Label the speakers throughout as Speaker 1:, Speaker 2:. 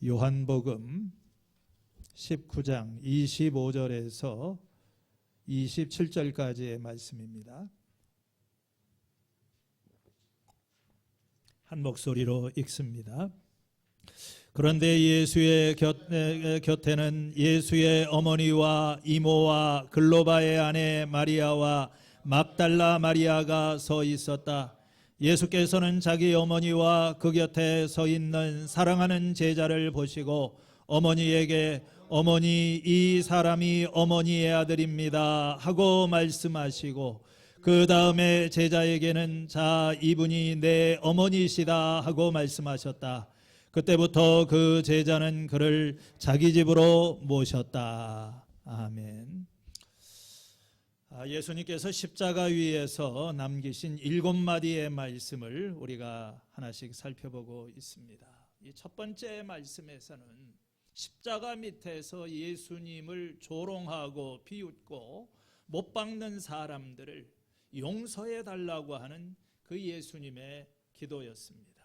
Speaker 1: 요한복음 19장 25절에서 27절까지의 말씀입니다. 한 목소리로 읽습니다. 그런데 예수의 곁에는 예수의 어머니와 이모와 글로바의 아내 마리아와 막달라 마리아가 서 있었다. 예수께서는 자기 어머니와 그 곁에 서 있는 사랑하는 제자를 보시고 어머니에게 어머니, 이 사람이 어머니의 아들입니다 하고 말씀하시고, 그 다음에 제자에게는 자, 이분이 내 어머니시다 하고 말씀하셨다. 그때부터 그 제자는 그를 자기 집으로 모셨다. 아멘. 예수님께서 십자가 위에서 남기신 7마디의 말씀을 우리가 하나씩 살펴보고 있습니다. 이 첫 번째 말씀에서는 십자가 밑에서 예수님을 조롱하고 비웃고 못 박는 사람들을 용서해 달라고 하는 그 예수님의 기도였습니다.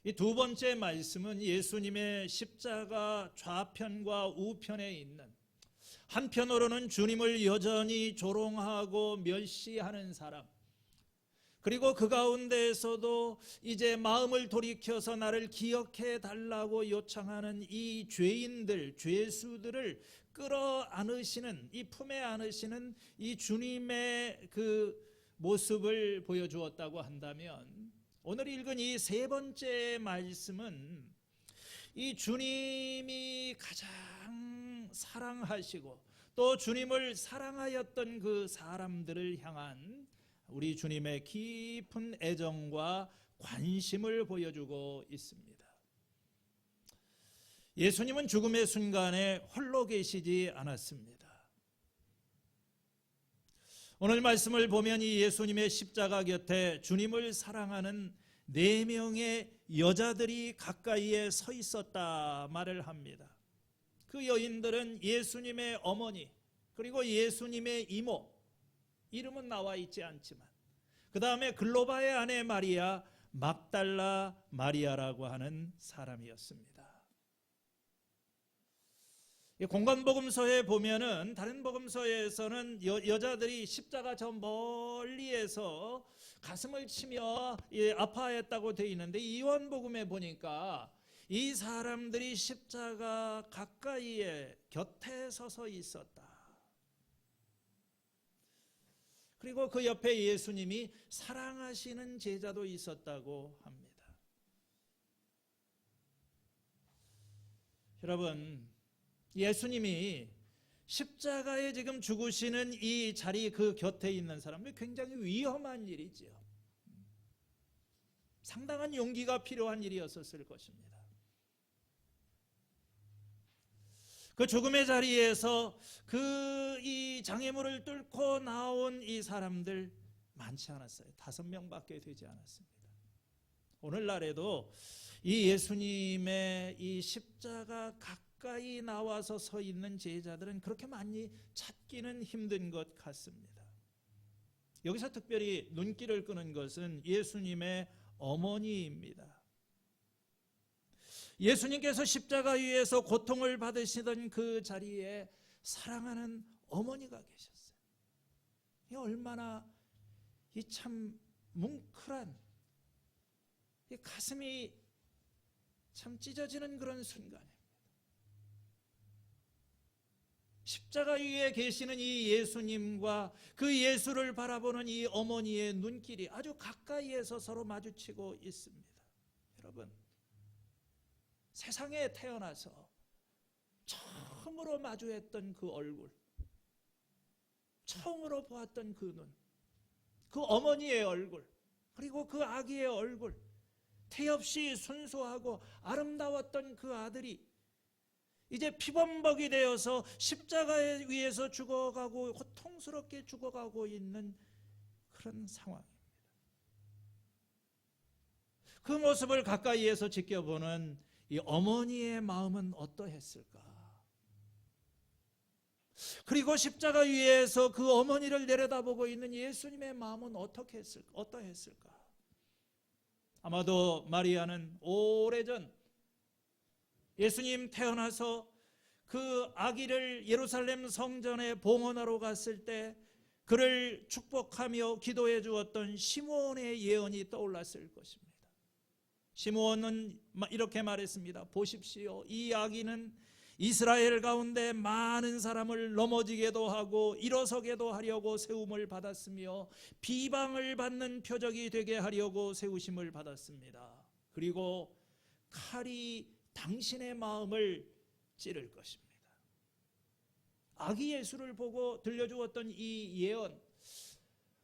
Speaker 1: 이 두 번째 말씀은 예수님의 십자가 좌편과 우편에 있는, 한편으로는 주님을 여전히 조롱하고 멸시하는 사람, 그리고 그 가운데에서도 이제 마음을 돌이켜서 나를 기억해 달라고 요청하는 이 죄인들, 죄수들을 끌어안으시는, 이 품에 안으시는 이 주님의 그 모습을 보여주었다고 한다면, 오늘 읽은 이 세 번째 말씀은 이 주님이 가장 사랑하시고 또 주님을 사랑하였던 그 사람들을 향한 우리 주님의 깊은 애정과 관심을 보여주고 있습니다. 예수님은 죽음의 순간에 홀로 계시지 않았습니다. 오늘 말씀을 보면 이 예수님의 십자가 곁에 주님을 사랑하는 4명의 여자들이 가까이에 서 있었다 말을 합니다. 그 여인들은 예수님의 어머니, 그리고 예수님의 이모, 이름은 나와 있지 않지만, 그 다음에 글로바의 아내 마리아, 막달라 마리아라고 하는 사람이었습니다. 공관복음서에 보면은, 다른 복음서에서는 여자들이 십자가 저 멀리에서 가슴을 치며 아파했다고 되어 있는데, 요한복음에 보니까 이 사람들이 십자가 가까이에 곁에 서서 있었다. 그리고 그 옆에 예수님이 사랑하시는 제자도 있었다고 합니다. 여러분, 예수님이 십자가에 지금 죽으시는 이 자리 그 곁에 있는 사람은 굉장히 위험한 일이지요. 상당한 용기가 필요한 일이었을 것입니다. 그 죽음의 자리에서 이 장애물을 뚫고 나온 이 사람들 많지 않았어요. 5명밖에 되지 않았습니다. 오늘날에도 이 예수님의 이 십자가 가까이 나와서 서 있는 제자들은 그렇게 많이 찾기는 힘든 것 같습니다. 여기서 특별히 눈길을 끄는 것은 예수님의 어머니입니다. 예수님께서 십자가 위에서 고통을 받으시던 그 자리에 사랑하는 어머니가 계셨어요. 이 얼마나 이 참 뭉클한, 이 가슴이 참 찢어지는 그런 순간입니다. 십자가 위에 계시는 이 예수님과 그 예수를 바라보는 이 어머니의 눈길이 아주 가까이에서 서로 마주치고 있습니다. 여러분, 세상에 태어나서 처음으로 마주했던 그 얼굴, 처음으로 보았던 그 눈, 그 어머니의 얼굴, 그리고 그 아기의 얼굴, 태 없이 순수하고 아름다웠던 그 아들이 이제 피범벅이 되어서 십자가에 위에서 죽어가고 고통스럽게 죽어가고 있는 그런 상황입니다. 그 모습을 가까이에서 지켜보는 이 어머니의 마음은 어떠했을까? 그리고 십자가 위에서 그 어머니를 내려다보고 있는 예수님의 마음은 어떠했을까? 아마도 마리아는 오래전 예수님 태어나서 그 아기를 예루살렘 성전에 봉헌하러 갔을 때 그를 축복하며 기도해 주었던 시므온의 예언이 떠올랐을 것입니다. 시므온은 이렇게 말했습니다. 보십시오. 이 아기는 이스라엘 가운데 많은 사람을 넘어지게도 하고 일어서게도 하려고 세움을 받았으며 비방을 받는 표적이 되게 하려고 세우심을 받았습니다. 그리고 칼이 당신의 마음을 찌를 것입니다. 아기 예수를 보고 들려주었던 이 예언,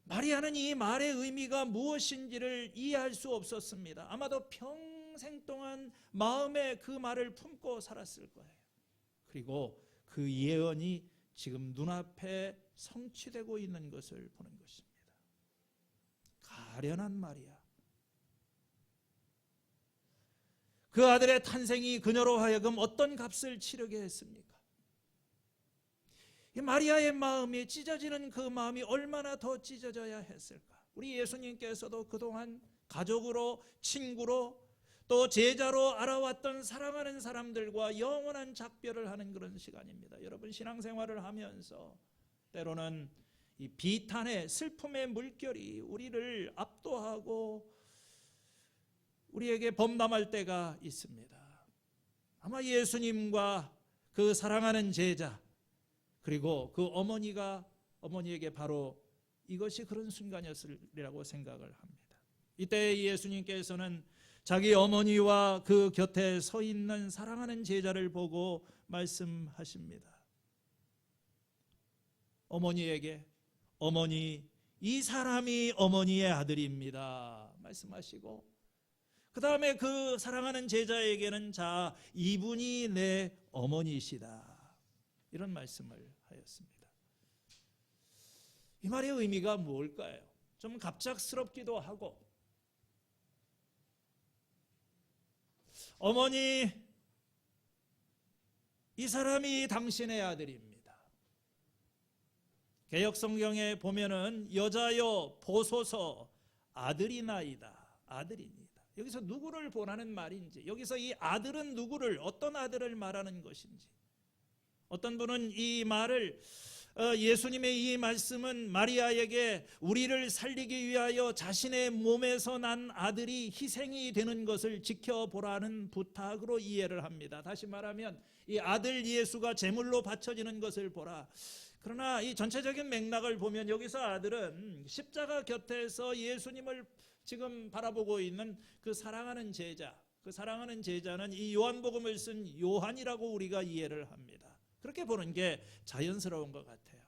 Speaker 1: 마리아는 이 말의 의미가 무엇인지를 이해할 수 없었습니다. 아마도 평생 동안 마음에 그 말을 품고 살았을 거예요. 그리고 그 예언이 지금 눈앞에 성취되고 있는 것을 보는 것입니다. 가련한 마리아, 그 아들의 탄생이 그녀로 하여금 어떤 값을 치르게 했습니까? 이 마리아의 마음이 찢어지는 그 마음이 얼마나 더 찢어져야 했을까? 우리 예수님께서도 그동안 가족으로, 친구로, 또 제자로 알아왔던 사랑하는 사람들과 영원한 작별을 하는 그런 시간입니다. 여러분, 신앙생활을 하면서 때로는 이 비탄의 슬픔의 물결이 우리를 압도하고 우리에게 범람할 때가 있습니다. 아마 예수님과 그 사랑하는 제자, 그리고 그 어머니에게 바로 이것이 그런 순간이었으리라고 생각을 합니다. 이때 예수님께서는 자기 어머니와 그 곁에 서 있는 사랑하는 제자를 보고 말씀하십니다. 어머니에게, 어머니, 이 사람이 어머니의 아들입니다 말씀하시고, 그 다음에 그 사랑하는 제자에게는 자, 이분이 내 어머니시다 이런 말씀을 하였습니다. 이 말의 의미가 무엇일까요? 좀 갑작스럽기도 하고, 어머니, 이 사람이 당신의 아들입니다. 개역성경에 보면은 여자여 보소서 아들이나이다, 아들입니다. 여기서 누구를 보라는 말인지, 여기서 이 아들은 누구를, 어떤 아들을 말하는 것인지, 어떤 분은 이 말을 예수님의 이 말씀은 마리아에게 우리를 살리기 위하여 자신의 몸에서 난 아들이 희생이 되는 것을 지켜보라는 부탁으로 이해를 합니다. 다시 말하면 이 아들 예수가 제물로 바쳐지는 것을 보라. 그러나 이 전체적인 맥락을 보면 여기서 아들은 십자가 곁에서 예수님을 지금 바라보고 있는 그 사랑하는 제자, 그 사랑하는 제자는 이 요한복음을 쓴 요한이라고 우리가 이해를 합니다. 그렇게 보는 게 자연스러운 것 같아요.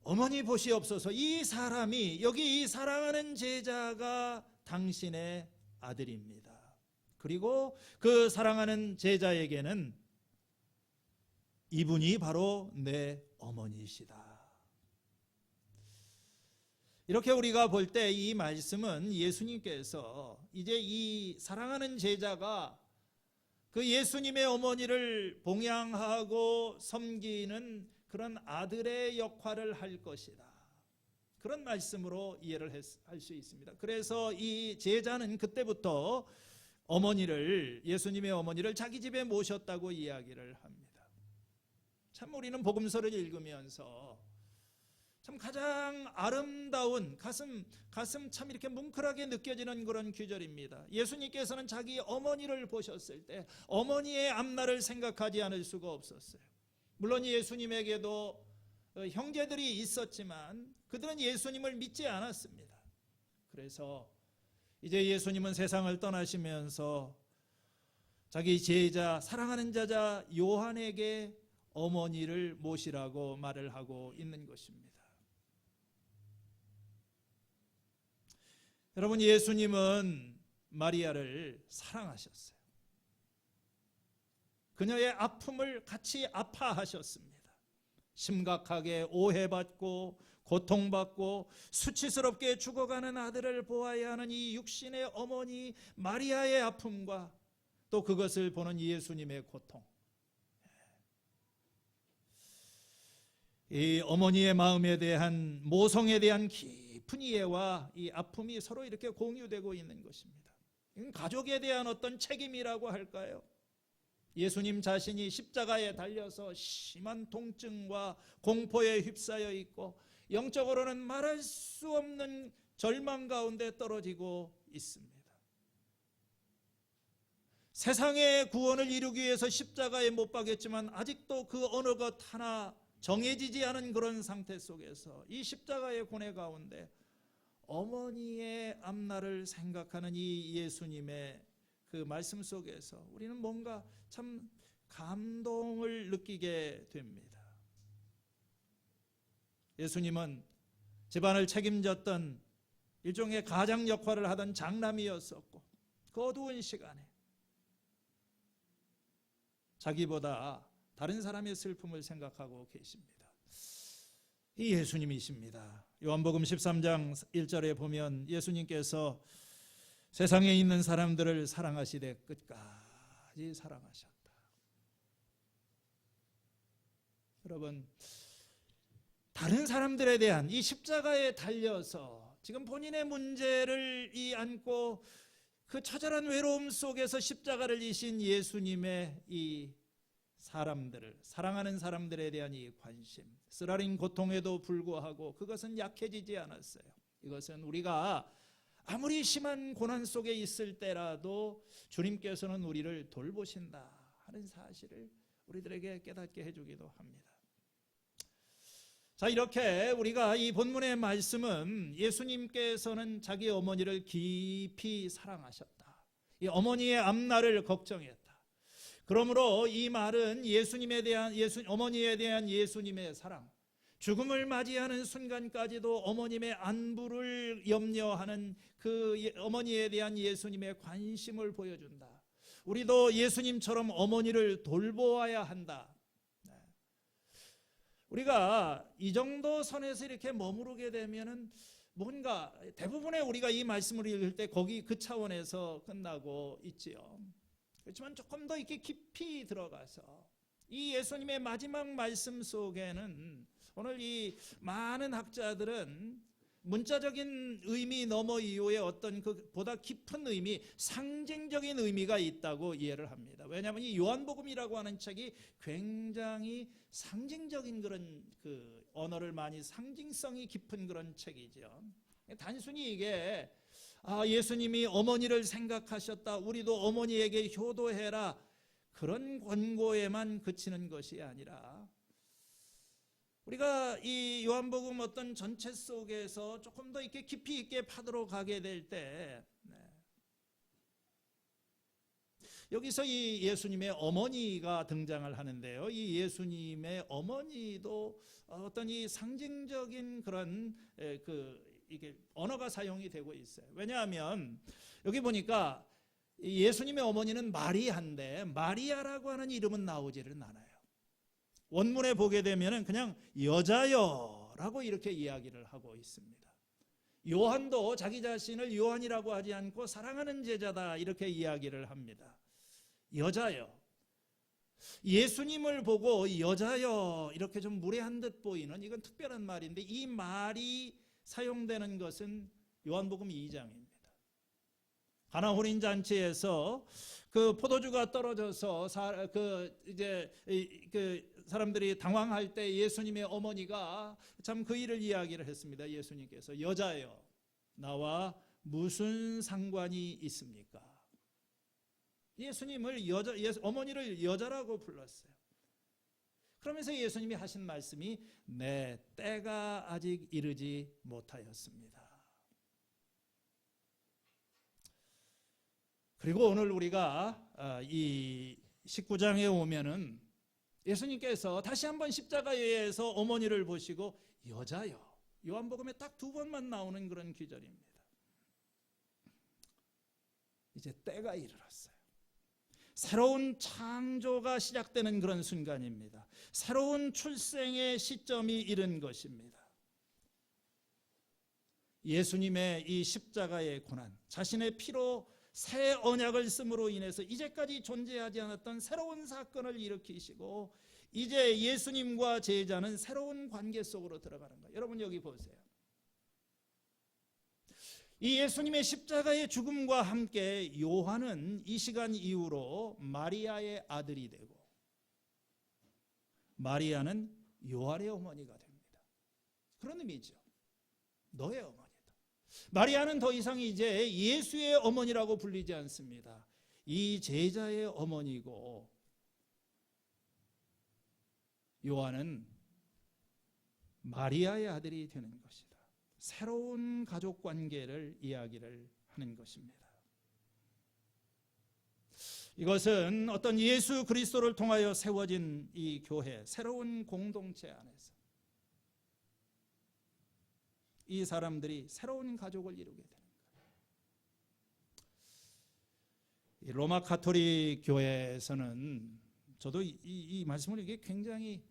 Speaker 1: 어머니 보시옵소서, 이 사람이, 여기 이 사랑하는 제자가 당신의 아들입니다. 그리고 그 사랑하는 제자에게는 이분이 바로 내 어머니시다. 이렇게 우리가 볼 때 이 말씀은 예수님께서 이제 이 사랑하는 제자가 그 예수님의 어머니를 봉양하고 섬기는 그런 아들의 역할을 할 것이다, 그런 말씀으로 이해를 할 수 있습니다. 그래서 이 제자는 그때부터 어머니를, 예수님의 어머니를 자기 집에 모셨다고 이야기를 합니다. 참 우리는 복음서를 읽으면서 참 가장 아름다운, 가슴 참 이렇게 뭉클하게 느껴지는 그런 규절입니다. 예수님께서는 자기 어머니를 보셨을 때 어머니의 앞날을 생각하지 않을 수가 없었어요. 물론 예수님에게도 형제들이 있었지만 그들은 예수님을 믿지 않았습니다. 그래서 이제 예수님은 세상을 떠나시면서 자기 제자, 사랑하는 제자 요한에게 어머니를 모시라고 말을 하고 있는 것입니다. 여러분, 예수님은 마리아를 사랑하셨어요. 그녀의 아픔을 같이 아파하셨습니다. 심각하게 오해받고 고통받고 수치스럽게 죽어가는 아들을 보아야 하는 이 육신의 어머니 마리아의 아픔과 또 그것을 보는 예수님의 고통, 이 어머니의 마음에 대한, 모성에 대한 깊은 이해와 이 아픔이 서로 이렇게 공유되고 있는 것입니다. 가족에 대한 어떤 책임이라고 할까요? 예수님 자신이 십자가에 달려서 심한 통증과 공포에 휩싸여 있고 영적으로는 말할 수 없는 절망 가운데 떨어지고 있습니다. 세상의 구원을 이루기 위해서 십자가에 못 박였지만 아직도 그 어느 것 하나 정해지지 않은 그런 상태 속에서 이 십자가의 고뇌 가운데 어머니의 앞날을 생각하는 이 예수님의 그 말씀 속에서 우리는 뭔가 참 감동을 느끼게 됩니다. 예수님은 집안을 책임졌던 일종의 가장 역할을 하던 장남이었었고 그 어두운 시간에 자기보다 다른 사람의 슬픔을 생각하고 계십니다. 이 예수님이십니다. 요한복음 13장 1절에 보면 예수님께서 세상에 있는 사람들을 사랑하시되 끝까지 사랑하셨다. 여러분, 다른 사람들에 대한 이 십자가에 달려서 지금 본인의 문제를 안고 그 처절한 외로움 속에서 십자가를 지신 예수님의 이 사람들을 사랑하는 사람들에 대한 이 관심, 쓰라린 고통에도 불구하고 그것은 약해지지 않았어요. 이것은 우리가 아무리 심한 고난 속에 있을 때라도 주님께서는 우리를 돌보신다 하는 사실을 우리들에게 깨닫게 해주기도 합니다. 자, 이렇게 우리가 이 본문의 말씀은 예수님께서는 자기 어머니를 깊이 사랑하셨다. 이 어머니의 앞날을 걱정했다. 그러므로 이 말은 어머니에 대한 예수님의 사랑, 죽음을 맞이하는 순간까지도 어머님의 안부를 염려하는 그 어머니에 대한 예수님의 관심을 보여준다. 우리도 예수님처럼 어머니를 돌보아야 한다. 우리가 이 정도 선에서 이렇게 머무르게 되면은 뭔가 대부분의 우리가 이 말씀을 읽을 때 거기 그 차원에서 끝나고 있지요. 그렇지만 조금 더 이렇게 깊이 들어가서 이 예수님의 마지막 말씀 속에는 오늘 이 많은 학자들은 문자적인 의미 너머 이후에 어떤 그 보다 깊은 의미, 상징적인 의미가 있다고 이해를 합니다. 왜냐하면 이 요한복음이라고 하는 책이 굉장히 상징적인 그런 그 언어를 많이 상징성이 깊은 그런 책이죠. 단순히 이게 예수님이 어머니를 생각하셨다, 우리도 어머니에게 효도해라, 그런 권고에만 그치는 것이 아니라 우리가 이 요한복음 어떤 전체 속에서 조금 더 이렇게 깊이 있게 파도로 가게 될 때 여기서 이 예수님의 어머니가 등장을 하는데요. 이 예수님의 어머니도 어떤 이 상징적인 그런 이게 언어가 사용이 되고 있어요. 왜냐하면 여기 보니까 예수님의 어머니는 마리아인데 마리아라고 하는 이름은 나오지를 않아요. 원문에 보게 되면 그냥 여자여라고 이렇게 이야기를 하고 있습니다. 요한도 자기 자신을 요한이라고 하지 않고 사랑하는 제자다 이렇게 이야기를 합니다. 여자여. 예수님을 보고 여자여 이렇게 좀 무례한 듯 보이는 이건 특별한 말인데 이 말이 사용되는 것은 요한복음 2장입니다. 가나 혼인 잔치에서 그 포도주가 떨어져서 사람들이 당황할 때 예수님의 어머니가 참 그 일을 이야기를 했습니다. 예수님께서 여자여 나와 무슨 상관이 있습니까? 예수님을 어머니를 여자라고 불렀어요. 그러면서 예수님이 하신 말씀이 내 때가 아직 이르지 못하였습니다. 그리고 오늘 우리가 이 19장에 오면은 예수님께서 다시 한번 십자가에서 어머니를 보시고 여자여, 요한복음에 딱 2번만 나오는 그런 기절입니다. 이제 때가 이르렀어요. 새로운 창조가 시작되는 그런 순간입니다. 새로운 출생의 시점이 이른 것입니다. 예수님의 이 십자가의 고난, 자신의 피로 새 언약을 씀으로 인해서 이제까지 존재하지 않았던 새로운 사건을 일으키시고 이제 예수님과 제자는 새로운 관계 속으로 들어가는 거예요. 여러분 여기 보세요. 이 예수님의 십자가의 죽음과 함께 요한은 이 시간 이후로 마리아의 아들이 되고 마리아는 요한의 어머니가 됩니다. 그런 의미죠. 너의 어머니다. 마리아는 더 이상 이제 예수의 어머니라고 불리지 않습니다. 이 제자의 어머니고 요한은 마리아의 아들이 되는 것이다. 새로운 가족 관계를 이야기를 하는 것입니다. 이것은 어떤 예수 그리스도를 통하여 세워진 이 교회, 새로운 공동체 안에서 이 사람들이 새로운 가족을 이루게 되는 거예요. 이 로마 가톨릭 교회에서는 저도 이 말씀을 이게 굉장히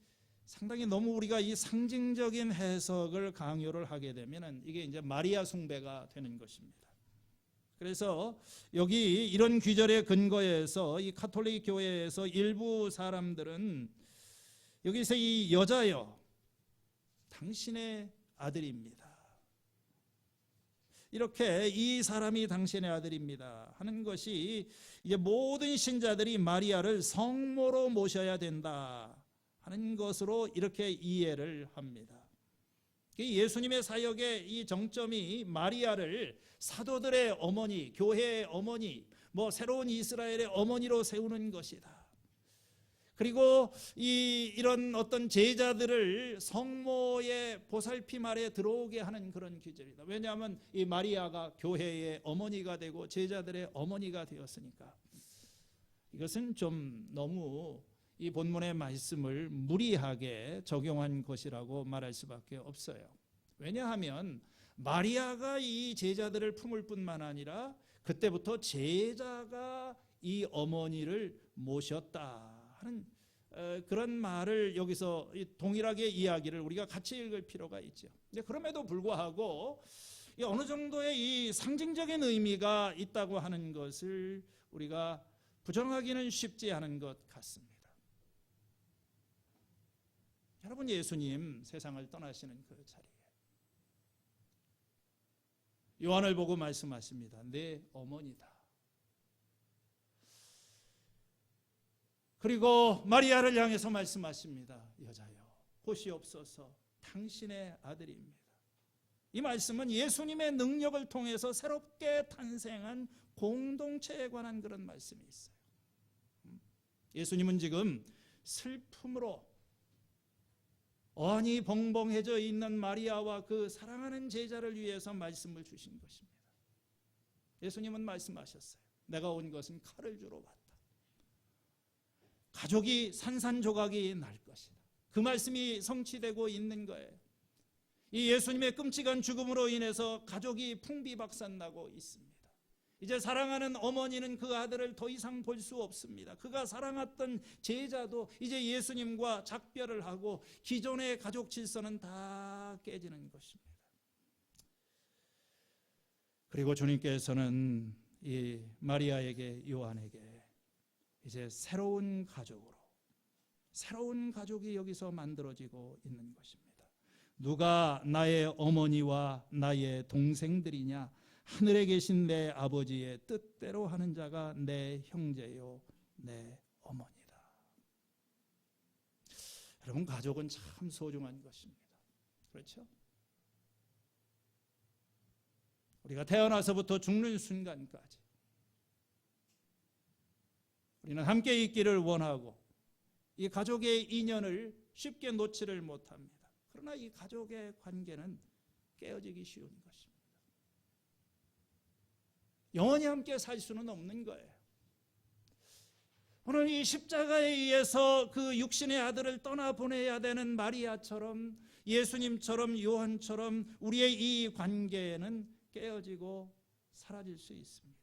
Speaker 1: 상당히 너무 우리가 이 상징적인 해석을 강요를 하게 되면 이게 이제 마리아 숭배가 되는 것입니다. 그래서 여기 이런 귀절의 근거에서 이 가톨릭 교회에서 일부 사람들은 여기서 이 여자여 당신의 아들입니다. 이렇게 이 사람이 당신의 아들입니다 하는 것이 이제 모든 신자들이 마리아를 성모로 모셔야 된다 하는 것으로 이렇게 이해를 합니다. 예수님의 사역의 이 정점이 마리아를 사도들의 어머니, 교회의 어머니, 새로운 이스라엘의 어머니로 세우는 것이다. 그리고 이런 어떤 제자들을 성모의 보살핌 아래 들어오게 하는 그런 기절이다. 왜냐하면 이 마리아가 교회의 어머니가 되고 제자들의 어머니가 되었으니까. 이것은 좀 너무 이 본문의 말씀을 무리하게 적용한 것이라고 말할 수밖에 없어요. 왜냐하면 마리아가 이 제자들을 품을 뿐만 아니라 그때부터 제자가 이 어머니를 모셨다 하는 그런 말을 여기서 동일하게 이야기를 우리가 같이 읽을 필요가 있죠. 그럼에도 불구하고 어느 정도의 이 상징적인 의미가 있다고 하는 것을 우리가 부정하기는 쉽지 않은 것 같습니다. 여러분, 예수님 세상을 떠나시는 그 자리에 요한을 보고 말씀하십니다. 내 어머니다. 그리고 마리아를 향해서 말씀하십니다. 여자여, 보시옵소서 당신의 아들입니다. 이 말씀은 예수님의 능력을 통해서 새롭게 탄생한 공동체에 관한 그런 말씀이 있어요. 예수님은 지금 슬픔으로 어안이 벙벙해져 있는 마리아와 그 사랑하는 제자를 위해서 말씀을 주신 것입니다. 예수님은 말씀하셨어요. 내가 온 것은 칼을 주러 왔다. 가족이 산산조각이 날 것이다. 그 말씀이 성취되고 있는 거예요. 이 예수님의 끔찍한 죽음으로 인해서 가족이 풍비박산나고 있습니다. 이제 사랑하는 어머니는 그 아들을 더 이상 볼 수 없습니다. 그가 사랑했던 제자도 이제 예수님과 작별을 하고 기존의 가족 질서는 다 깨지는 것입니다. 그리고 주님께서는 이 마리아에게, 요한에게 이제 새로운 가족으로, 새로운 가족이 여기서 만들어지고 있는 것입니다. 누가 나의 어머니와 나의 동생들이냐? 하늘에 계신 내 아버지의 뜻대로 하는 자가 내 형제요 내 어머니다. 여러분, 가족은 참 소중한 것입니다. 그렇죠? 우리가 태어나서부터 죽는 순간까지 우리는 함께 있기를 원하고 이 가족의 인연을 쉽게 놓지를 못합니다. 그러나 이 가족의 관계는 깨어지기 쉬운 것입니다. 영원히 함께 살 수는 없는 거예요. 오늘 이 십자가에 의해서 그 육신의 아들을 떠나보내야 되는 마리아처럼, 예수님처럼, 요한처럼 우리의 이 관계는 깨어지고 사라질 수 있습니다.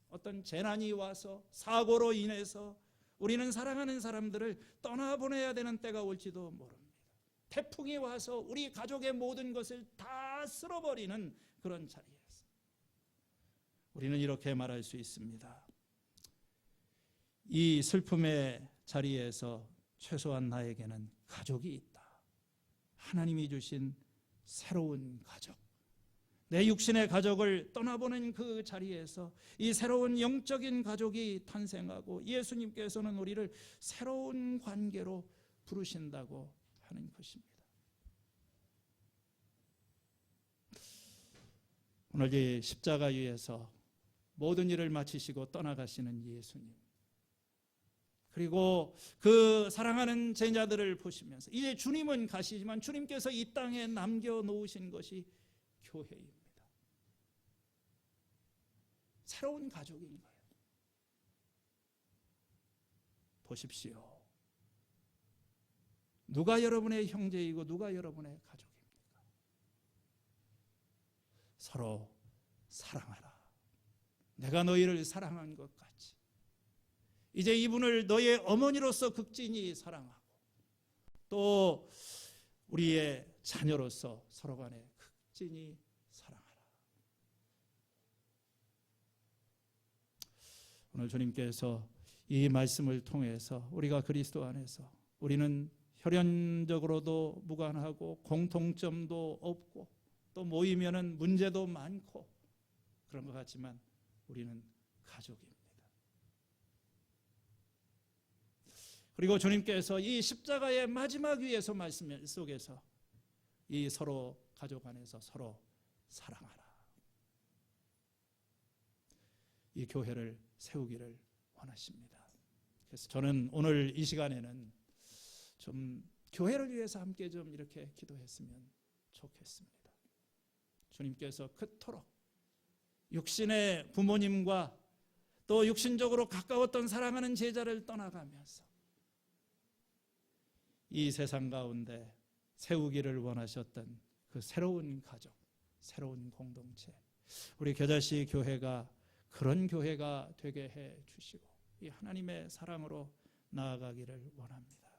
Speaker 1: 어떤 재난이 와서, 사고로 인해서 우리는 사랑하는 사람들을 떠나보내야 되는 때가 올지도 모릅니다. 태풍이 와서 우리 가족의 모든 것을 다 쓸어버리는 그런 자리에서 우리는 이렇게 말할 수 있습니다. 이 슬픔의 자리에서 최소한 나에게는 가족이 있다. 하나님이 주신 새로운 가족, 내 육신의 가족을 떠나보는 그 자리에서 이 새로운 영적인 가족이 탄생하고 예수님께서는 우리를 새로운 관계로 부르신다고 하는 것입니다. 오늘 이 십자가 위에서 모든 일을 마치시고 떠나가시는 예수님, 그리고 그 사랑하는 제자들을 보시면서 이제 주님은 가시지만 주님께서 이 땅에 남겨놓으신 것이 교회입니다. 새로운 가족인 거예요. 보십시오. 누가 여러분의 형제이고 누가 여러분의 가족입니까? 서로 사랑하라. 내가 너희를 사랑한 것 같이 이제 이분을 너의 어머니로서 극진히 사랑하고 또 우리의 자녀로서 서로 간에 극진히 사랑하라. 오늘 주님께서 이 말씀을 통해서 우리가 그리스도 안에서 우리는 혈연적으로도 무관하고 공통점도 없고 또 모이면은 문제도 많고 그런 것 같지만 우리는 가족입니다. 그리고 주님께서 이 십자가의 마지막 위에서 말씀 속에서 이 서로 가족 안에서 서로 사랑하라. 이 교회를 세우기를 원하십니다. 그래서 저는 오늘 이 시간에는 좀 교회를 위해서 함께 좀 이렇게 기도했으면 좋겠습니다. 주님께서 그토록 육신의 부모님과 또 육신적으로 가까웠던 사랑하는 제자를 떠나가면서 이 세상 가운데 세우기를 원하셨던 그 새로운 가족, 새로운 공동체, 우리 겨자씨 교회가 그런 교회가 되게 해 주시고 이 하나님의 사랑으로 나아가기를 원합니다.